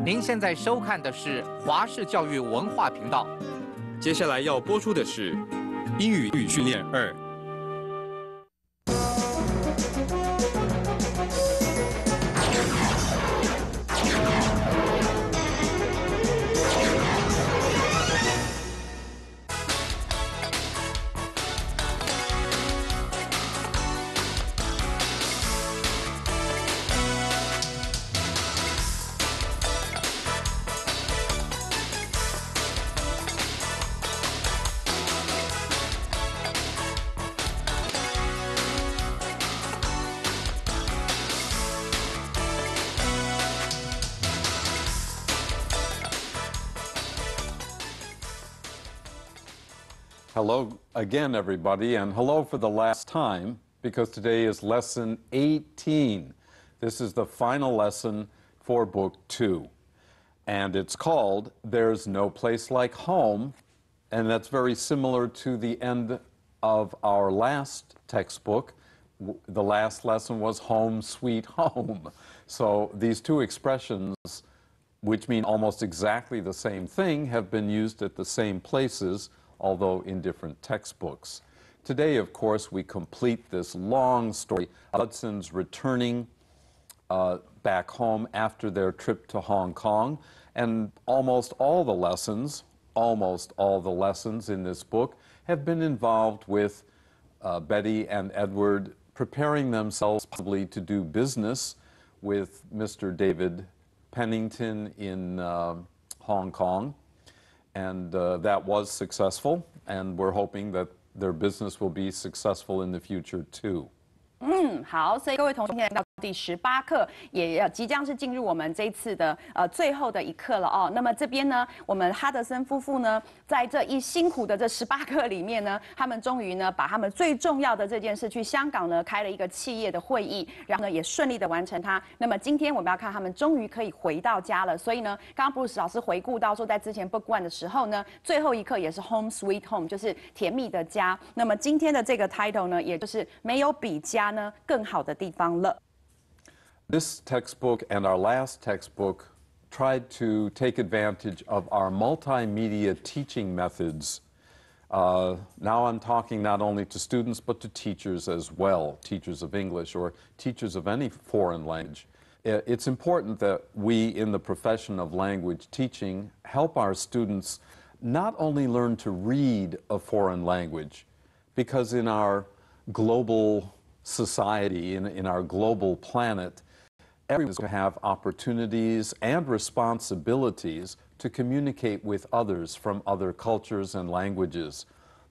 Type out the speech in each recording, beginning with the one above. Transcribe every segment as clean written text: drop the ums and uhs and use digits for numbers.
您现在收看的是华视教育文化频道。接下来要播出的是英语训练2。Hello again, everybody, and hello for the last time, because today is lesson 18. This is the final lesson for book 2, and it's called There's No Place Like Home, and that's very similar to the end of our last textbook. The last lesson was Home Sweet Home. So these two expressions, which mean almost exactly the same thing, have been used at the same places, although in different textbooks. Today, of course, we complete this long story. Hudson's returning back home after their trip to Hong Kong, and almost all the lessons in this book have been involved with Betty and Edward preparing themselves possibly to do business with Mr. David Pennington in Hong Kong. And that was successful, and we're hoping that their business will be successful in the future too. 好，所以各位同学，今天到第18课，也即将是进入我们这一次的最后的一课了哦。那么这边呢，我们哈德森夫妇呢，在这一辛苦的这18课里面呢，他们终于呢，把他们最重要的这件事去香港呢开了一个企业的会议，然后呢也顺利的完成它。那么今天我们要看他们终于可以回到家了。所以呢，刚刚 Bruce 老师回顾到说，在之前 Book 1的时候呢，最后一课也是 Home Sweet Home， 就是甜蜜的家。那么今天的这个 title 呢，也就是没有比家呢更好的地方了。This textbook and our last textbook tried to take advantage of our multimedia teaching methods. Now I'm talking not only to students but to teachers as well, teachers of English or teachers of any foreign language. It's important that we in the profession of language teaching help our students not only learn to read a foreign language, because in our global society, in our global planet, everyone's going to have opportunities and responsibilities to communicate with others from other cultures and languages.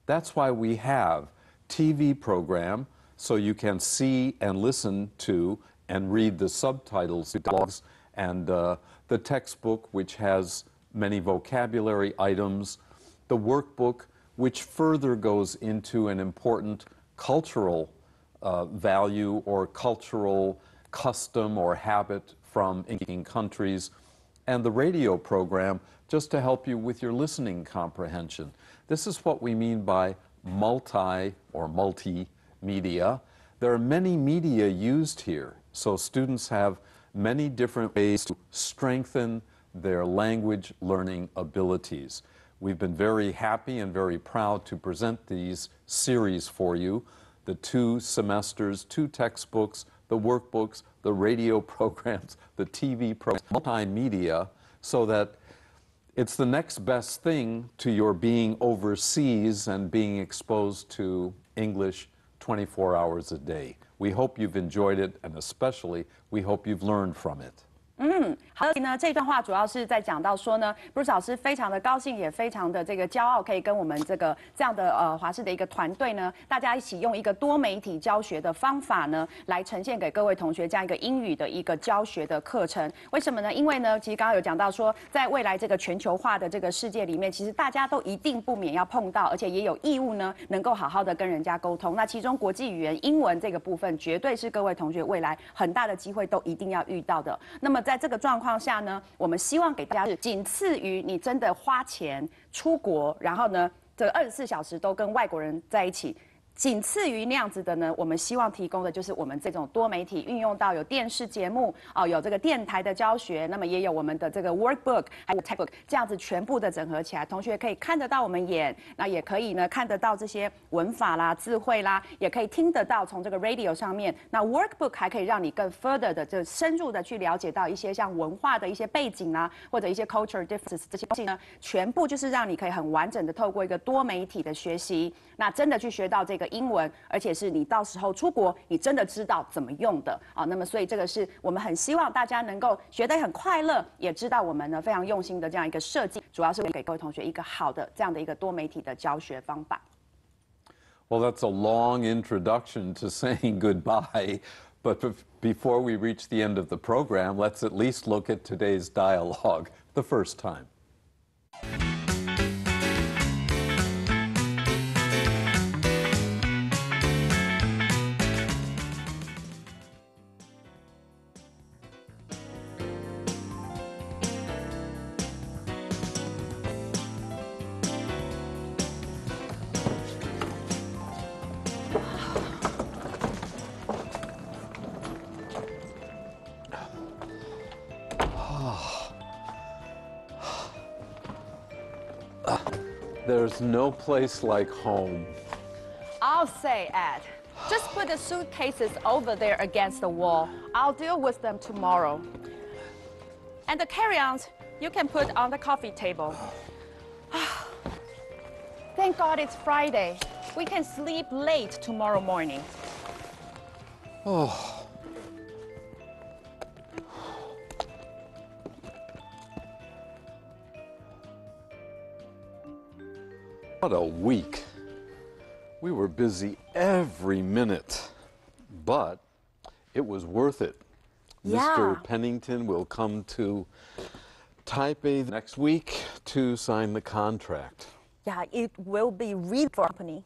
That's why we have TV program, so you can see and listen to and read the subtitles, dialogues, and the textbook, which has many vocabulary items, the workbook, which further goes into an important cultural value or cultural custom or habit from Indian countries, and the radio program just to help you with your listening comprehension. This is what we mean by multi or multimedia. There are many media used here, so students have many different ways to strengthen their language learning abilities. We've been very happy and very proud to present these series for you, the 2 semesters, 2 textbooks, the workbooks, the radio programs, the TV programs, multimedia, so that it's the next best thing to your being overseas and being exposed to English 24 hours a day. We hope you've enjoyed it, and especially we hope you've learned from it. 好的呢，这段话主要是在讲到说呢 ，Bruce 老师非常的高兴，也非常的这个骄傲，可以跟我们这样的华视的一个团队呢，大家一起用一个多媒体教学的方法呢，来呈现给各位同学这样一个英语的一个教学的课程。为什么呢？因为呢，其实刚刚有讲到说，在未来这个全球化的这个世界里面，其实大家都一定不免要碰到，而且也有义务呢，能够好好的跟人家沟通。那其中国际语言英文这个部分，绝对是各位同学未来很大的机会都一定要遇到的。那么在这个状况下呢，我们希望给大家是仅次于你真的花钱出国，然后呢，这24小时都跟外国人在一起。仅次于那样子的呢，我们希望提供的就是我们这种多媒体运用到有电视节目有这个电台的教学，那么也有我们的这个 workbook 还有 textbook 这样子全部的整合起来，同学可以看得到我们演，那也可以呢看得到这些文法啦、智慧啦，也可以听得到从这个 radio 上面。那 workbook 还可以让你更 further 的就深入的去了解到一些像文化的一些背景啦，或者一些 culture differences 这些东西呢，全部就是让你可以很完整的透过一个多媒体的学习，那真的去学到这个英文，而且是你到时候出国，你真的知道怎么用的啊。那么，所以这个是我们很希望大家能够学得很快乐，也知道我们呢非常用心的这样一个设计，主要是给各位同学一个好的这样的一个多媒体的教学方法。Well, that's a long introduction to saying goodbye. But before we reach the end of the program, let's at least look at today's dialogue the first time. There's no place like home. I'll say, Ed. Just put the suitcases over there against the wall. I'll deal with them tomorrow. And the carry-ons, you can put on the coffee table. Thank God it's Friday. We can sleep late tomorrow morning. Oh. What a week. We were busy every minute, but it was worth it. Yeah. Mr. Pennington will come to Taipei next week to sign the contract. Yeah, it will be really for company.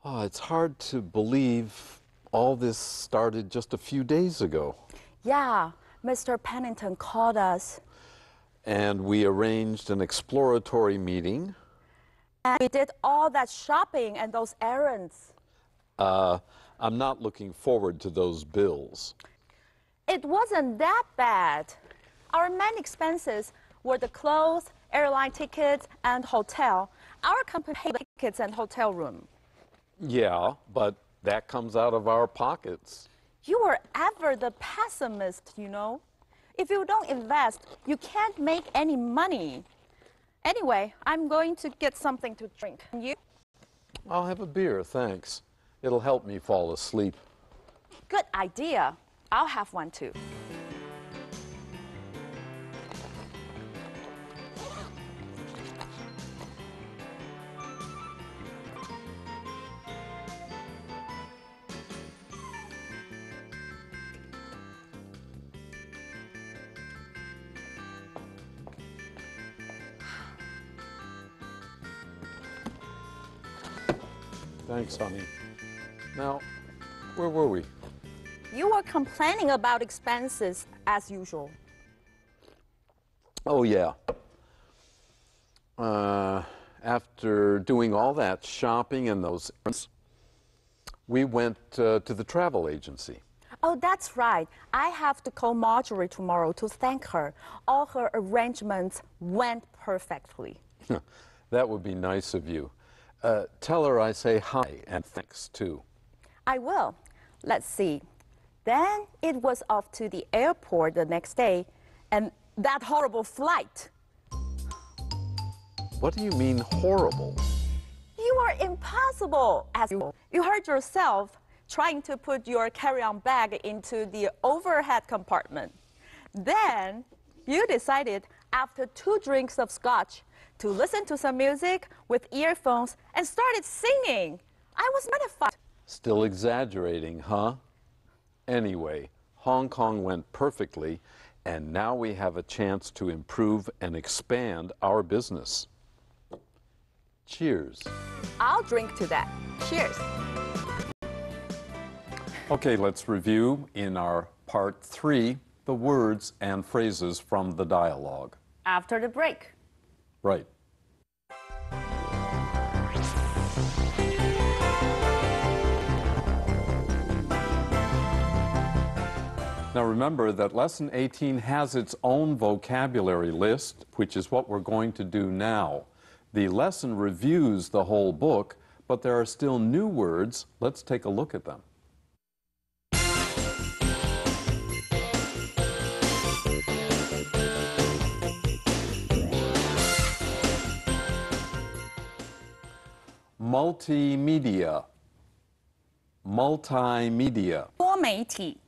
Oh, it's hard to believe all this started just a few days ago. Yeah, Mr. Pennington called us. And we arranged an exploratory meeting. And we did all that shopping and those errands. I'm not looking forward to those bills. It wasn't that bad. Our main expenses were the clothes, airline tickets, and hotel. Our company paid the tickets and hotel room. Yeah, but that comes out of our pockets. You were ever the pessimist, you know. If you don't invest, you can't make any money. Anyway, I'm going to get something to drink. And you? I'll have a beer, thanks. It'll help me fall asleep. Good idea. I'll have one too. Thanks, honey. Now, where were we? You were complaining about expenses as usual. Oh, yeah. After doing all that shopping and those errands, we went to the travel agency. Oh, that's right. I have to call Marjorie tomorrow to thank her. All her arrangements went perfectly. That would be nice of you. Tell her I say hi and thanks too. I will. Let's see. Then it was off to the airport the next day, and that horrible flight. What do you mean horrible? You are impossible, as you heard yourself trying to put your carry-on bag into the overhead compartment. Then you decided, after 2 drinks of scotch, to listen to some music with earphones and started singing. I was mortified. Still exaggerating, huh? Anyway, Hong Kong went perfectly, and now we have a chance to improve and expand our business. Cheers. I'll drink to that. Cheers. Okay, let's review in our part 3 the words and phrases from the dialogue. After the break. Right. Now remember that Lesson 18 has its own vocabulary list, which is what we're going to do now. The lesson reviews the whole book, but there are still new words. Let's take a look at them. Multimedia. Multimedia. 多媒体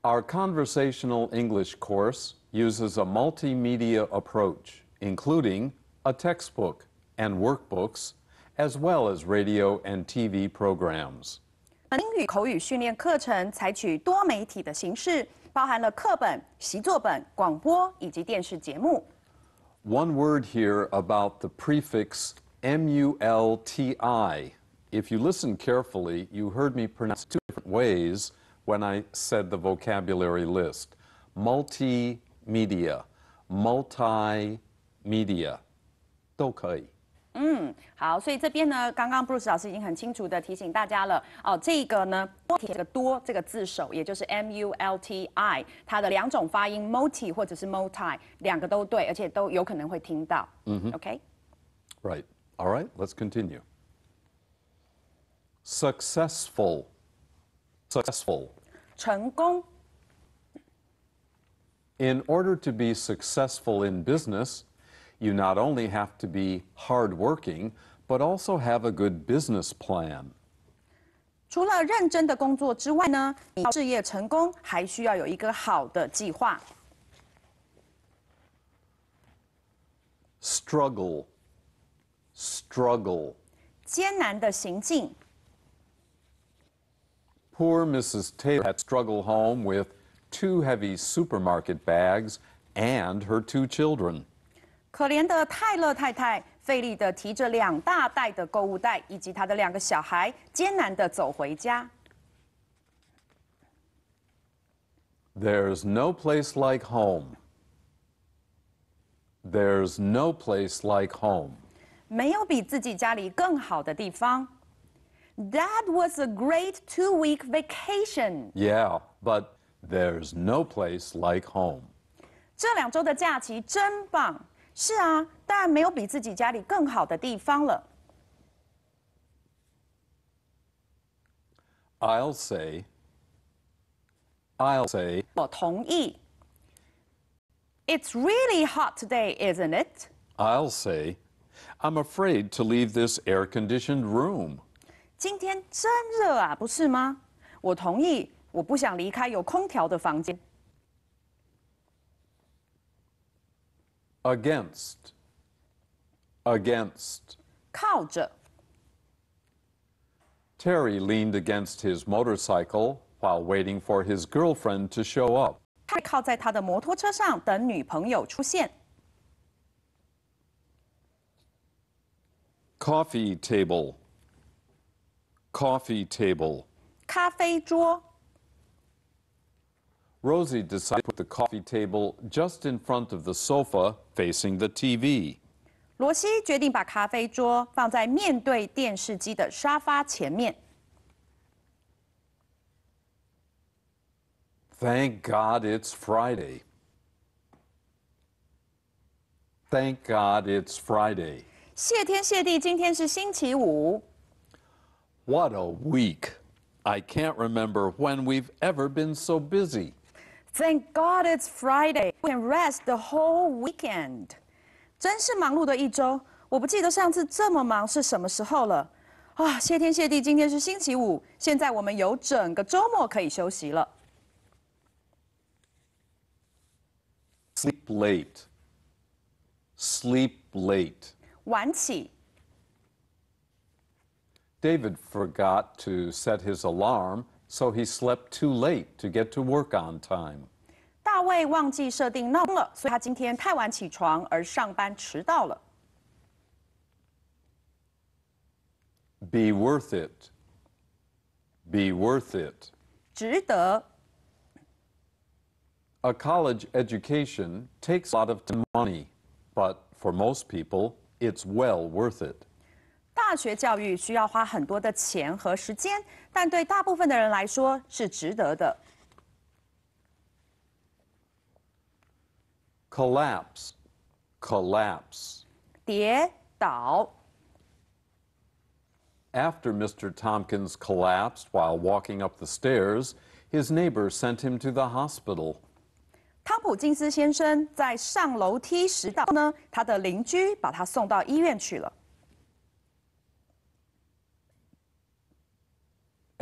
Our conversational English course uses a multimedia approach, including a textbook and workbooks, as well as radio and TV programs. 英语口语训练课程采取多媒体的形式，包含了课本、习作本、广播以及电视节目。One word here about the prefix multi. If you listen carefully, you heard me pronounce two different ways when I said the vocabulary list. Multimedia, multimedia, 都可以。好，所以这边呢，刚刚 Bruce 老师已经很清楚的提醒大家了。哦，这个呢，这个多这个字首，也就是 multi， 它的两种发音 multi 或者是 multi， 两个都对，而且都有可能会听到。OK。Right. All right, let's continue. Successful. Successful. 成功。 In order to be successful in business, you not only have to be hardworking, but also have a good business plan. 除了认真的工作之外呢，你事业成功还需要有一个好的计划。 Struggle. Struggle. 艰难的行进。 Poor Mrs. Taylor had struggled home with 2 heavy supermarket bags and her 2 children. 可怜的泰勒太太费力地提着2大袋的购物袋，以及她的2个小孩，艰难地走回家。 There's no place like home. There's no place like home. 没有比自己家里更好的地方。That was a great 2-week vacation. Yeah, but there's no place like home. 这2周的假期真棒。是啊，但没有比自己家里更好的地方了。 I'll say, 我同意。It's really hot today, isn't it? I'll say, I'm afraid to leave this air-conditioned room. 今天真热啊，不是吗？我同意，我不想离开有空调的房间。 Against. Against. 靠着。 Terry leaned against his motorcycle while waiting for his girlfriend to show up. 他靠在他的摩托车上等女朋友出现。 Coffee table. Coffee table. 咖啡桌。 Rosie decided to put the coffee table just in front of the sofa facing the TV. 罗西决定把咖啡桌放在面对电视机的沙发前面。 Thank God it's Friday. Thank God it's Friday. 谢天谢地，今天是星期五。 What a week. I can't remember when we've ever been so busy. Thank God it's Friday. We can rest the whole weekend. 真是忙碌的一周，我不记得上次这么忙是什么时候了。啊，谢天谢地，今天是星期五，现在我们有整个周末可以休息了。 Sleep late. Sleep late. 晚起。 David forgot to set his alarm, so he slept too late to get to work on time. 大卫忘记设定闹钟了，所以他今天太晚起床，而上班迟到了。 Be worth it. Be worth it. 值得。 A college education takes a lot of money, but for most people, it's well worth it. 大大学教育需要花很多的钱和时间，但对大部分的人来说是值得的。collapse, collapse. 跌倒。After Mr. Tompkins collapsed while walking up the stairs, his neighbor sent him to the hospital. 汤普金斯先生在上楼梯时呢，他的邻居把他送到医院去了。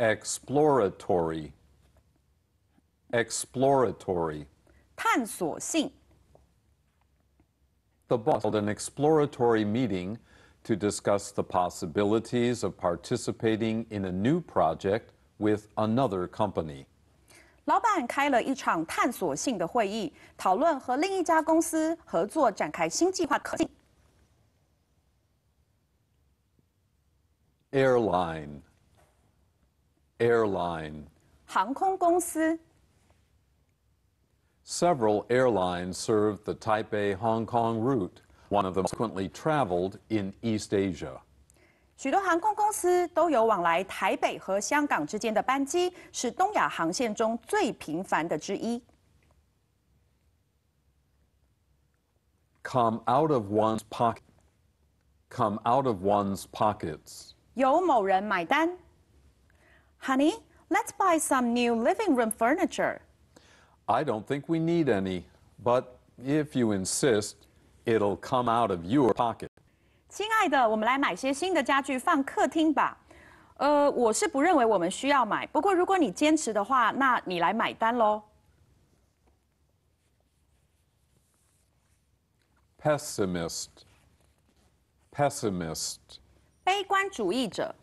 Exploratory, exploratory. 探索性。The boss held an exploratory meeting to discuss the possibilities of participating in a new project with another company. 老板开了一场探索性的会议，讨论和另一家公司合作展开新计划可行。Airline, airline. 航空公司。Several airlines served the Taipei-Hong Kong route. One of them subsequently traveled in East Asia. 许多航空公司都有往来台北和香港之间的班机，是东亚航线中最频繁的之一。Come out of one's pocket. Come out of one's pockets. 由某人买单。Honey, let's buy some new living room furniture. I don't think we need any, but if you insist, it'll come out of your pocket. 亲爱的，我们来买些新的家具放客厅吧。我是不认为我们需要买，不过如果你坚持的话，那你来买单喽。Pessimist, pessimist. 悲观主义者。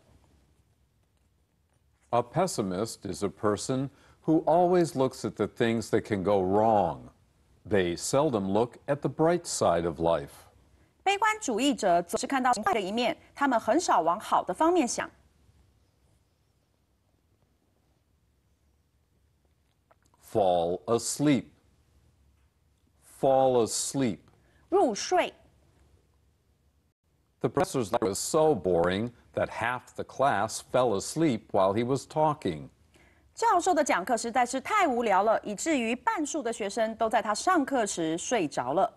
A pessimist is a person who always looks at the things that can go wrong. They seldom look at the bright side of life. 悲观主义者总是看到坏的一面，他们很少往好的方面想。Fall asleep, fall asleep. 入睡。The professor's lecture was so boring that half the class fell asleep while he was talking. 教授的讲课实在是太无聊了，以至于半数的学生都在他上课时睡着了。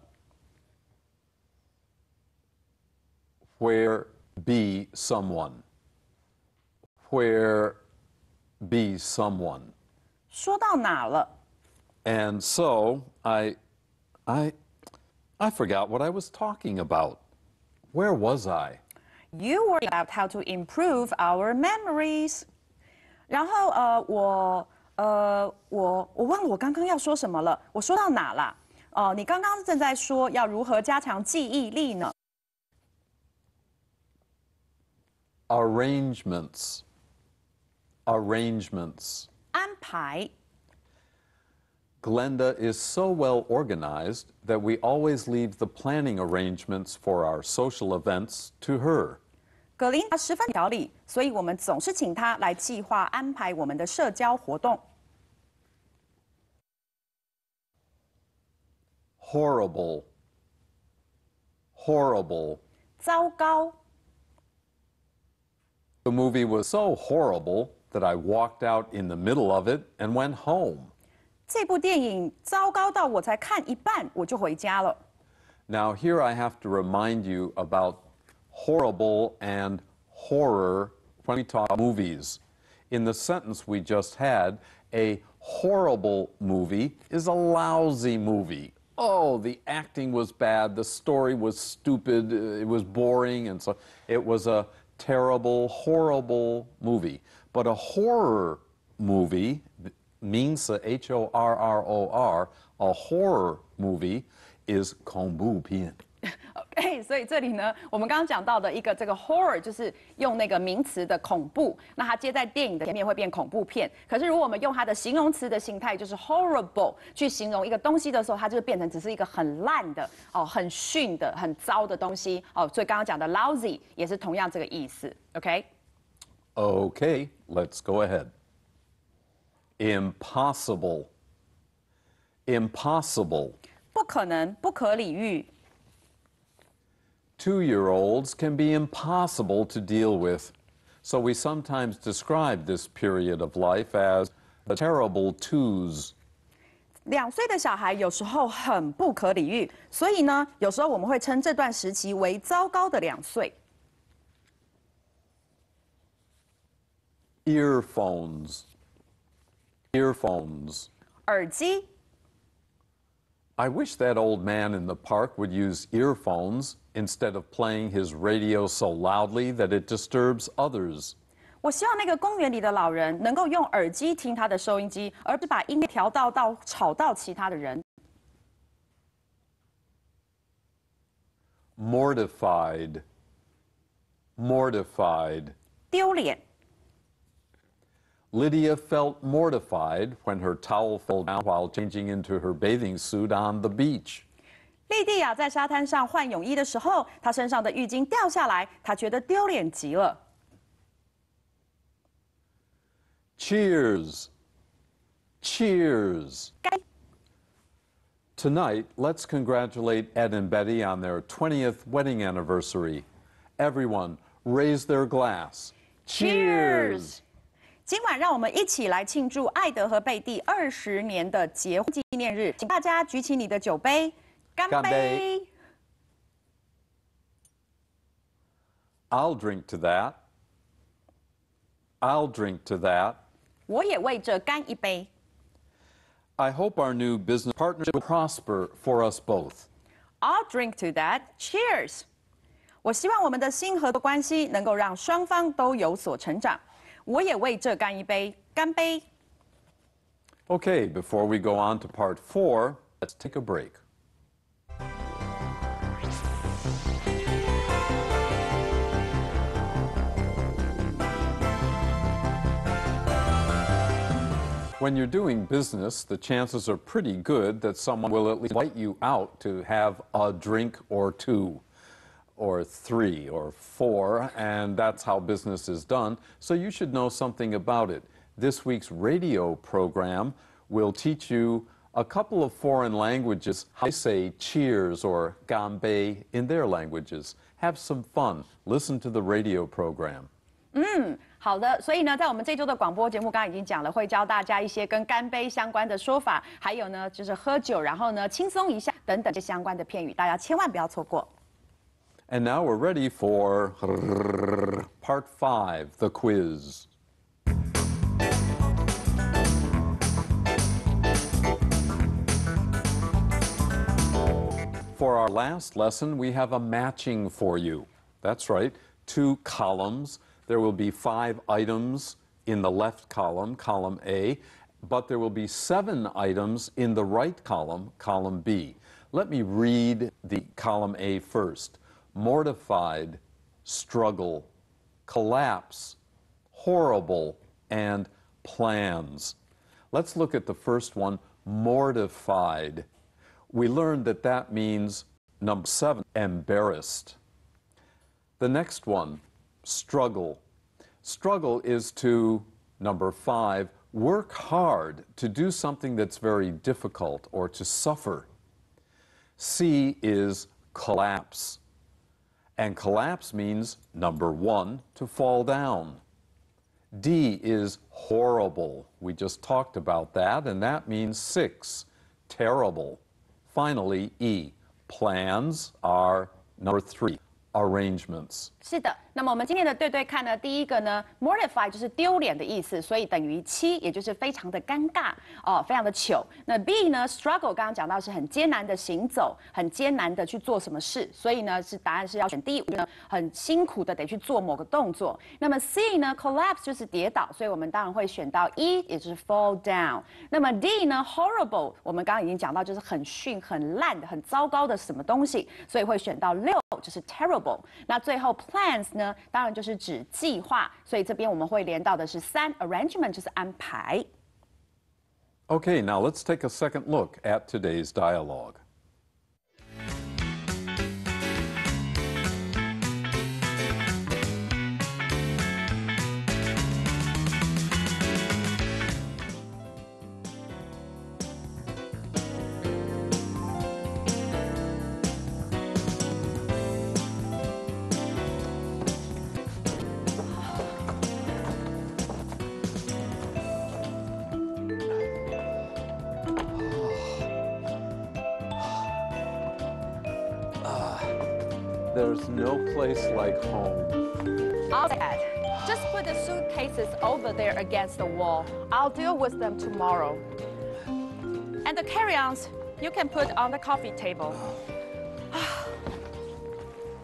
Where be someone? Where be someone? 说到哪了？ And so I forgot what I was talking about. Where was I? You were about how to improve our memories. 然后我忘了我刚刚要说什么了。我说到哪啦？你刚刚正在说要如何加强记忆力呢？ Arrangements. Arrangements. 安排。 Glenda is so well organized that we always leave the planning arrangements for our social events to her. 格琳达十分条理，所以我们总是请她来计划安排我们的社交活动。 Horrible. Horrible. 糟糕。 The movie was so horrible that I walked out in the middle of it and went home. 这部电影糟糕到我才看一半我就回家了。 Now, here I have to remind you about horrible and horror when we talk movies. In the sentence we just had, a horrible movie is a lousy movie. Oh, the acting was bad, the story was stupid, it was boring, and so it was a terrible, horrible movie. But a horror movie means H-O-R-R-O-R, a horror movie is 恐怖片。 OK， 所以这里呢，我们刚刚讲到的一个这个 horror 就是用那个名词的恐怖，那它接在电影的前面会变恐怖片。可是如果我们用它的形容词的形态，就是 horrible 去形容一个东西的时候，它就变成只是一个很烂的哦、很逊的、很糟的东西哦。所以刚刚讲的 lousy 也是同样这个意思。OK。 Okay, let's go ahead. Impossible. Impossible. 不可能，不可理喻。2-year-olds can be impossible to deal with, so we sometimes describe this period of life as the terrible twos. 2岁的小孩有时候很不可理喻，所以呢，有时候我们会称这段时期为糟糕的2岁。Earphones. Earphones. 耳机。I wish that old man in the park would use earphones instead of playing his radio so loudly that it disturbs others. 我希望那个公园里的老人能够用耳机听他的收音机，而不是把音乐调到吵到其他的人。Mortified. Mortified. 丢脸。Lydia felt mortified when her towel fell down while changing into her bathing suit on the beach. 莉蒂亚在沙滩上换泳衣的时候，她身上的浴巾掉下来，她觉得丢脸极了。Cheers. Cheers. Tonight, let's congratulate Ed and Betty on their 20th wedding anniversary. Everyone, raise their glass. Cheers! 今晚让我们一起来庆祝艾德和贝蒂20年的结婚纪念日，请大家举起你的酒杯，干杯！干杯！ I'll drink to that. I'll drink to that. 我也为这干一杯。I hope our new business partnership will prosper for us both. I'll drink to that. Cheers! 我希望我们的新合作关系能够让双方都有所成长。我也为这干一杯，干杯！ Okay, before we go on to part 4, let's take a break. When you're doing business, the chances are pretty good that someone will at least invite you out to have a drink or two, or 3 or 4, and that's how business is done, so you should know something about it. This week's radio program will teach you a couple of foreign languages, how they say cheers or ganbei in their languages. Have some fun. Listen to the radio program. 好的，所以呢，在我们这周的广播节目，刚刚已经讲了，会教大家一些跟干杯相关的说法，还有呢，就是喝酒，然后呢，轻松一下等等这相关的片语，大家千万不要错过。And now we're ready for part 5, the quiz. For our last lesson, we have a matching for you. That's right, 2 columns. There will be 5 items in the left column, column A, but there will be 7 items in the right column, column B. Let me read the column A first. Mortified, struggle, collapse, horrible, and plans. Let's look at the first one, mortified. We learned that that means, number 7, embarrassed. The next one, struggle. Struggle is to, number 5, work hard to do something that's very difficult or to suffer. C is collapse. And collapse means, number 1, to fall down. D is horrible. We just talked about that, and that means 6, terrible. Finally, E, plans are number 3, arrangements. 是的，那么我们今天的对对看呢，第一个呢 ，mortify 就是丢脸的意思，所以等于7，也就是非常的尴尬哦，非常的糗。那 B 呢 ，struggle 刚刚讲到是很艰难的行走，很艰难的去做什么事，所以呢答案是要选 D， 很辛苦的得去做某个动作。那么 C 呢 ，collapse 就是跌倒，所以我们当然会选到 E， 也就是 fall down。那么 D 呢 ，horrible 我们刚刚已经讲到就是很逊、很烂的、很糟糕的什么东西，所以会选到6，就是 terrible。那最后 plans 呢，当然就是指计划，所以这边我们会连到的是3 arrangement， 就是安排。Okay, now let's take a second look at today's dialogue. There's no place like home. I'll add. Just put the suitcases over there against the wall. I'll deal with them tomorrow. And the carry-ons, you can put on the coffee table.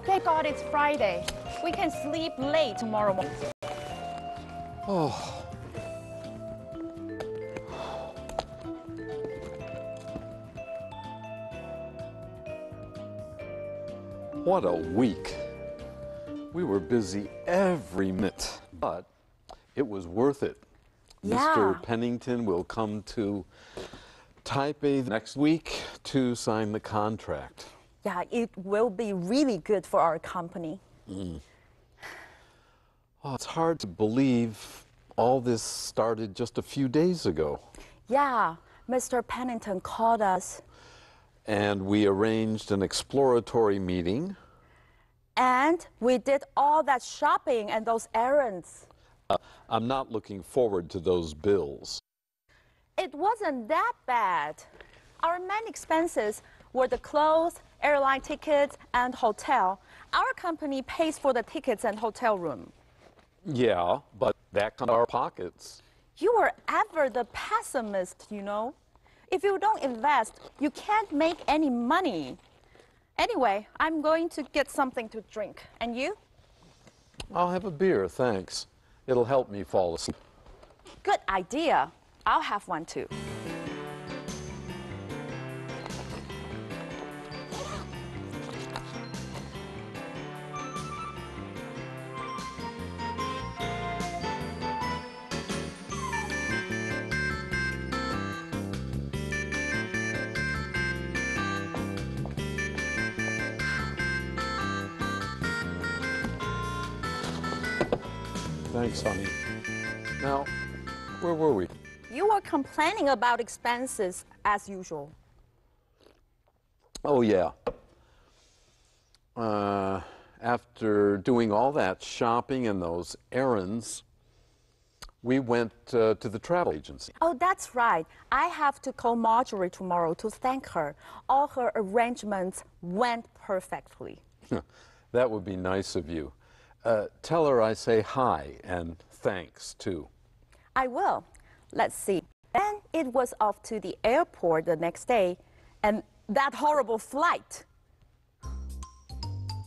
Thank God it's Friday. We can sleep late tomorrow morning. Oh. What a week. We were busy every minute, but it was worth it. Yeah. Mr. Pennington will come to Taipei next week to sign the contract. Yeah, it will be really good for our company. Oh, it's hard to believe all this started just a few days ago. Yeah, Mr. Pennington called us. And we arranged an exploratory meeting. And we did all that shopping and those errands. I'm not looking forward to those bills. It wasn't that bad. Our main expenses were the clothes, airline tickets, and hotel. Our company pays for the tickets and hotel room. Yeah, but that comes out of our pockets. You were ever the pessimist, you know. If you don't invest, you can't make any money. Anyway, I'm going to get something to drink. And you? I'll have a beer, thanks. It'll help me fall asleep. Good idea. I'll have one too. Thanks, honey. Now, where were we? You were complaining about expenses as usual. Oh, yeah. After doing all that shopping and those errands, we went to the travel agency. Oh, that's right. I have to call Marjorie tomorrow to thank her. All her arrangements went perfectly. That would be nice of you. Tell her I say hi and thanks, too. I will. Let's see. Then it was off to the airport the next day, and that horrible flight.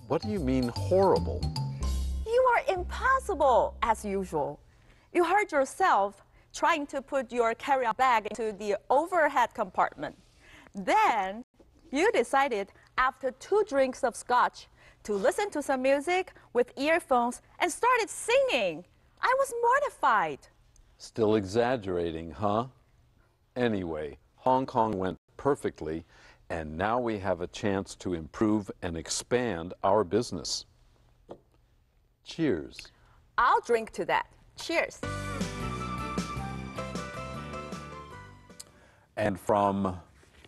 What do you mean, horrible? You are impossible, as usual. You hurt yourself trying to put your carry-on bag into the overhead compartment. Then you decided, after 2 drinks of scotch, to listen to some music with earphones and started singing. I was mortified. Still exaggerating, huh? Anyway, Hong Kong went perfectly, and now we have a chance to improve and expand our business. Cheers. I'll drink to that. Cheers. And from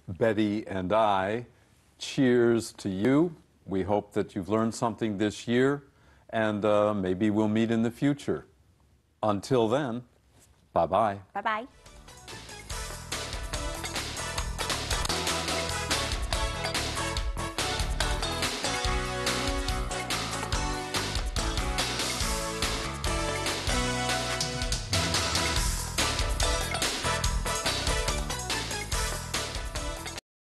Betty and I, cheers to you. We hope that you've learned something this year, and maybe we'll meet in the future. Until then, bye-bye. Bye-bye.